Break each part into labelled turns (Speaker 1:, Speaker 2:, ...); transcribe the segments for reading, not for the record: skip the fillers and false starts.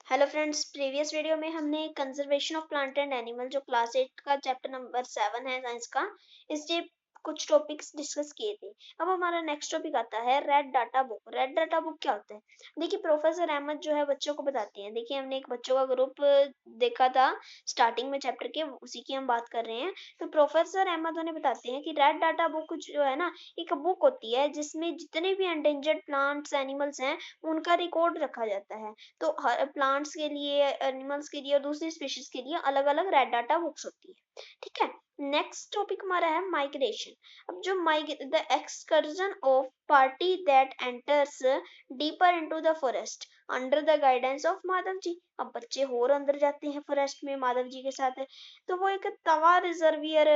Speaker 1: Hello friends, previous video में हमने conservation of plant and animal जो क्लास 8 का चैप्टर नंबर 7 है साइंस का, इससे कुछ टॉपिक्स डिस्कस किए थे। अब हमारा नेक्स्ट टॉपिक आता है red data book. Red data book क्या होता है? देखिए, प्रोफेसर अहमद जो है बच्चों को बताते हैं। देखिए, हमने एक बच्चों का ग्रुप देखा था स्टार्टिंग में चैप्टर के, उसी की हम बात कर रहे हैं। तो प्रोफेसर अहमद उन्हें बताते हैं कि रेड डाटा बुक जो है ना, एक बुक होती है जिसमें जितने भी एंडेंजर्ड प्लांट्स एनिमल्स हैं उनका रिकॉर्ड रखा जाता है। तो हर प्लांट्स के लिए, एनिमल्स के लिए और दूसरी स्पीशीज के लिए अलग अलग रेड डाटा बुक्स होती है। ठीक है। नेक्स्ट टॉपिक हमारा है माइग्रेशन। अब जो the excursion of party that enters deeper into the forest under the guidance of Madhav ji. अब बच्चे और अंदर जाते हैं फॉरेस्ट में माधव जी के साथ। तो वो एक तवा रिजर्वियर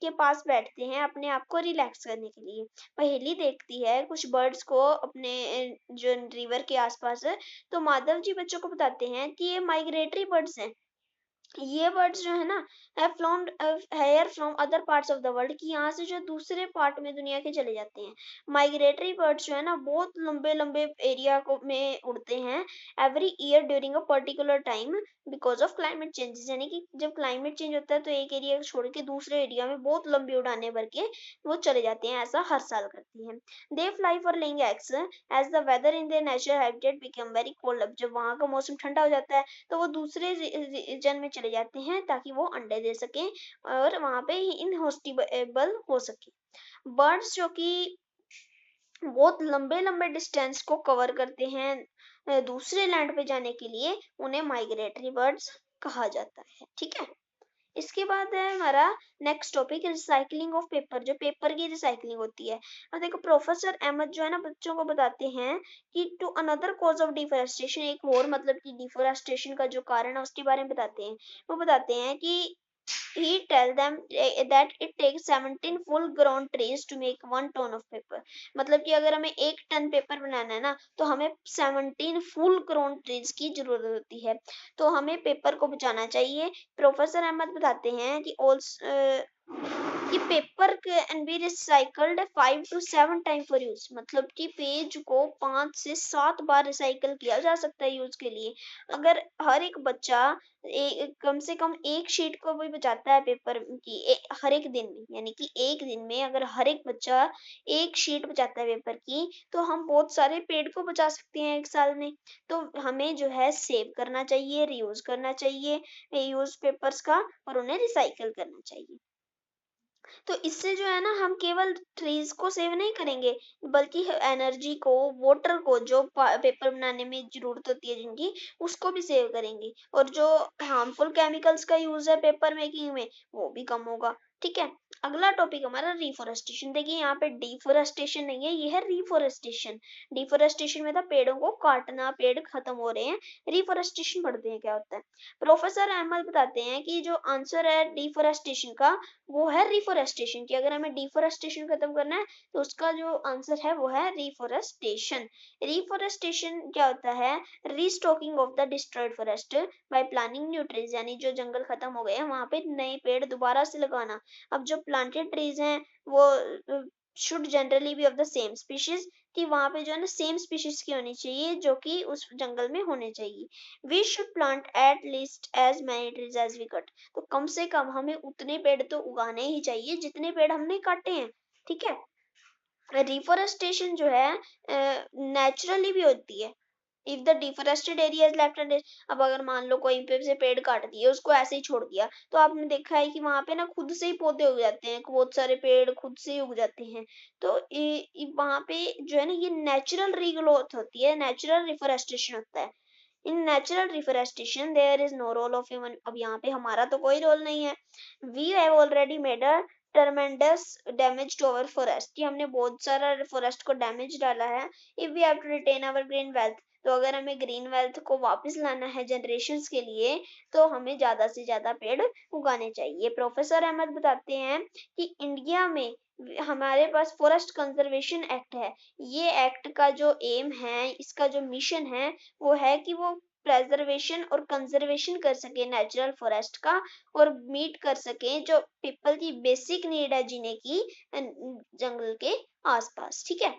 Speaker 1: के पास बैठते हैं अपने आप को रिलैक्स करने के लिए। पहेली देखती है कुछ बर्ड्स को अपने जो रिवर के आसपास है। तो माधव जी बच्चों को बताते हैं कि ये माइग्रेटरी बर्ड्स हैं। ये बर्ड्स जो है ना, have flown here from other parts of the world, कि यहाँ से जो दूसरे पार्ट में दुनिया के चले जाते हैं। माइग्रेटरी बर्ड्स जो है ना, बहुत लंबे लंबे एरिया को में उड़ते हैं every year during a particular time because of climate changes. यानी कि जब क्लाइमेट चेंज होता है तो एक एरिया छोड़ के दूसरे एरिया में बहुत लंबी उड़ाने भर के वो चले जाते हैं। ऐसा हर साल करती हैं। They fly for laying eggs as the weather in their natural habitat become very cold. अब जब वहाँ का मौसम ठंडा हो जाता है तो वो दूसरे रीजन में चले जाते हैं ताकि वो अंडे दे सकें और वहां पे इनहोस्टिबल हो सके। बर्ड्स जो कि बहुत लंबे लंबे डिस्टेंस को कवर करते हैं दूसरे लैंड पे जाने के लिए, उन्हें माइग्रेटरी बर्ड्स कहा जाता है। ठीक है। इसके बाद है हमारा next topic recycling of paper. जो पेपर की रिसाइकलिंग होती है। अब देखो, प्रोफेसर अहमद जो है ना बच्चों को बताते हैं कि to another cause of deforestation, एक और मतलब कि डिफोरेस्टेशन का जो कारण है उसके बारे में बताते हैं। वो बताते हैं कि he tell them that it takes 17 full grown trees to make 1 ton of paper। मतलब कि अगर हमें 1 टन पेपर बनाना है ना तो हमें 17 फुल ग्रोन ट्रीज की जरूरत होती है। तो हमें पेपर को बचाना चाहिए। प्रोफेसर अहमद बताते हैं कि कि paper can be recycled 5 to 7 time for use. मतलब कि पेज को 5 से 7 बार रिसाइकल किया जा सकता है यूज के लिए। अगर हर एक बच्चा कम से कम एक शीट को भी बचाता है पेपर की हर एक दिन में, यानी कि एक दिन में अगर हर एक बच्चा एक शीट बचाता है पेपर की, तो हम बहुत सारे पेड़ को बचा सकते हैं एक साल में। तो हमें जो है सेव करना चाहिए, रीयूज करना चाहिए यूज पेपर्स का, और उन्हें रिसाइकल करना चाहिए। तो इससे जो है ना, हम केवल ट्रीज को सेव नहीं करेंगे बल्कि एनर्जी को, वाटर को, जो पेपर बनाने में जरूरत होती है जिनकी, उसको भी सेव करेंगे। और जो हार्मफुल केमिकल्स का यूज है पेपर मेकिंग में वो भी कम होगा। ठीक है। अगला टॉपिक हमारा रिफोरेस्टेशन। देखिए, यहाँ पे डिफोरेस्टेशन नहीं है, ये है रिफोरेस्टेशन। डिफोरेस्टेशन में था पेड़ों को काटना, पेड़ खत्म हो रहे हैं। रिफोरेस्टेशन पढ़ते हैं क्या होता है। प्रोफेसर अहमद बताते हैं कि जो आंसर है डिफोरेस्टेशन का वो है रिफोरेस्टेशन, की अगर हमें डिफोरेस्टेशन खत्म करना है तो उसका जो आंसर है वो है रिफोरेस्टेशन। रिफोरेस्टेशन क्या होता है? Restocking of the destroyed forest by planting new trees. यानी जो जंगल खत्म हो गए हैं वहां पे नए पेड़ दोबारा से लगाना। अब जो प्लांटेड ट्रीज हैं वो should generally be of the same species, कि वहां पे जो है ना सेम स्पीशीज की होनी चाहिए जो कि उस जंगल में होने चाहिए। We should plant at least as many trees as we cut. तो कम से कम हमें उतने पेड़ तो उगाने ही चाहिए जितने पेड़ हमने काटे हैं। ठीक है। रिफोरेस्टेशन जो है नेचुरली भी होती है। If the deforested area is left, अब अगर मान लो कोई पे से पेड़ काट दिए, उसको ऐसे ही छोड़ दिया, तो आपने देखा है कि वहां पे ना खुद से ही पौधे उग जाते हैं, बहुत सारे पेड़ खुद से ही उग जाते हैं। तो वहां पे जो है ना ये नेचुरल रीग्रोथ होती है, नेचुरल रिफोरेस्टेशन होता है। In natural reforestation there is no role of human. अब यहाँ पे हमारा तो कोई रोल नहीं है। We have already made a tremendous damage to our forest, कि हमने बहुत सारा फॉरेस्ट को डैमेज डाला है। If we have to retain our green wealth, तो अगर हमें ग्रीन वेल्थ को वापस लाना है जनरेशंस के लिए, तो हमें ज्यादा से ज्यादा पेड़ उगाने चाहिए। प्रोफेसर अहमद बताते हैं कि इंडिया में हमारे पास फॉरेस्ट कंजर्वेशन एक्ट है। ये एक्ट का जो एम है, इसका जो मिशन है, वो है कि वो प्रेजर्वेशन और कंजर्वेशन कर सके नेचुरल फॉरेस्ट का, और मीट कर सके जो पीपल की बेसिक नीड है जीने की जंगल के आसपास। ठीक है।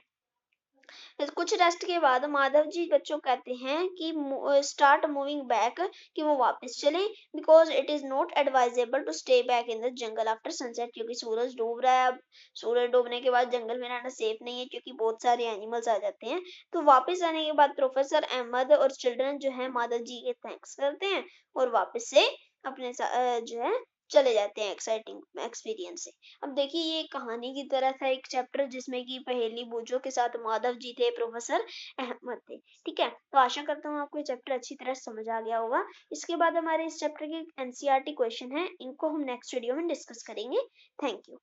Speaker 1: कुछ रेस्ट के बाद माधव जी बच्चों कहते हैं कि स्टार्ट मूविंग बैक, कि वो वापस चलें, because it is not advisable to stay back in the jungle after sunset, क्योंकि सूरज डूब रहा है। अब सूरज डूबने के बाद जंगल में रहना सेफ नहीं है, क्योंकि बहुत सारे एनिमल्स आ जाते हैं। तो वापस आने के बाद प्रोफेसर अहमद और चिल्ड्रन जो है माधव जी के थैंक्स करते हैं और वापस से अपने जो है चले जाते हैं एक्साइटिंग एक्सपीरियंस से। अब देखिए ये कहानी की तरह था एक चैप्टर, जिसमें कि पहेली बूझो के साथ माधव जी थे, प्रोफेसर अहमद थे। ठीक है, तो आशा करता हूँ आपको ये चैप्टर अच्छी तरह समझ आ गया होगा। इसके बाद हमारे इस चैप्टर के एनसीईआरटी क्वेश्चन है, इनको हम नेक्स्ट वीडियो में डिस्कस करेंगे। Thank you.